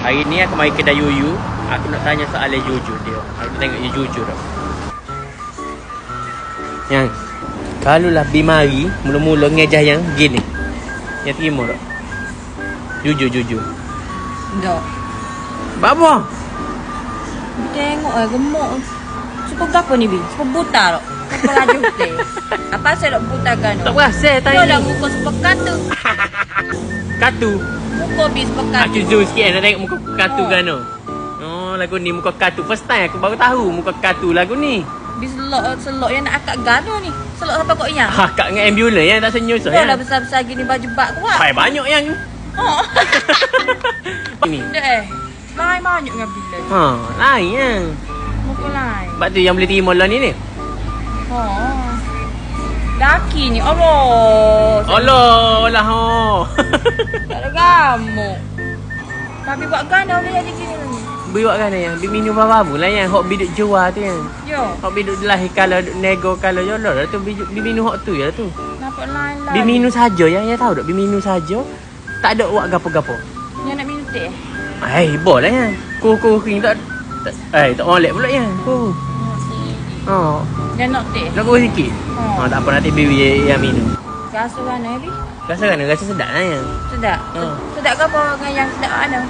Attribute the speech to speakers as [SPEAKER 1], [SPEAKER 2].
[SPEAKER 1] Hari ni aku main kedai Yuyu. Aku nak tanya soalan jujur dia. Aku tengok dia jujur tak. Yang kalau lah bimari mula-mula ngejah yang gini. Yang terima tak? Jujur.
[SPEAKER 2] Tak.
[SPEAKER 1] Bapa?
[SPEAKER 2] Tengok gemuk. Suka apa ni, Bi? Suka buta tak? Suka laju teh. Apa saya nak butakan?
[SPEAKER 1] Tak berasa
[SPEAKER 2] Kau
[SPEAKER 1] tanya
[SPEAKER 2] dah
[SPEAKER 1] ni.
[SPEAKER 2] muka suka katu.
[SPEAKER 1] Katu.
[SPEAKER 2] Muka Bi suka katu.
[SPEAKER 1] Aku zoom sikit nak tengok muka katu
[SPEAKER 2] Oh.
[SPEAKER 1] kan tu. Oh, lagu ni muka katu. First time aku baru tahu muka katu lagu ni.
[SPEAKER 2] Bi selok yang nak akak gano ni. Selok siapa kau yang?
[SPEAKER 1] Ha, kat dengan ambulans yang tak senyum so
[SPEAKER 2] Kau lah
[SPEAKER 1] ya.
[SPEAKER 2] besar-besar gini baju bak kuat.
[SPEAKER 1] Pai banyak yang.
[SPEAKER 2] Oh.
[SPEAKER 1] Ni.
[SPEAKER 2] Dek. Lain banyak dengan bila.
[SPEAKER 1] Ha, lain yang.
[SPEAKER 2] Muka lain.
[SPEAKER 1] Sebab tu yang boleh terima lah ni.
[SPEAKER 2] Oh. Laki ni. Allah.
[SPEAKER 1] Allah ha.
[SPEAKER 2] Tak ada gamuk. Tapi buat gana boleh jadi gini ni.
[SPEAKER 1] Biwak kan yang bi minum apa lah yang hok biduk jual tu yang.
[SPEAKER 2] Yo.
[SPEAKER 1] Hok biduk lah kalau nego kalau jodoh lah tu bi minum hok tu ya tu.
[SPEAKER 2] Nampak lain lah.
[SPEAKER 1] Bi minum saja ya tahu tak bi minum saja. Tak ada buat gapo-gapo.
[SPEAKER 2] Yang nak minum teh.
[SPEAKER 1] Boleh ya. Ku king tak tak molek pula ya. Ku. Oh,
[SPEAKER 2] Yang nak teh.
[SPEAKER 1] nak ku sikit.
[SPEAKER 2] Oh.
[SPEAKER 1] Tak apa nanti bibi yang minum.
[SPEAKER 2] Rasa mana, Bi?
[SPEAKER 1] Rasa kan rasa sedap lah ya.
[SPEAKER 2] Sedap.
[SPEAKER 1] Oh.
[SPEAKER 2] Sedap ke apa dengan yang sedap mana?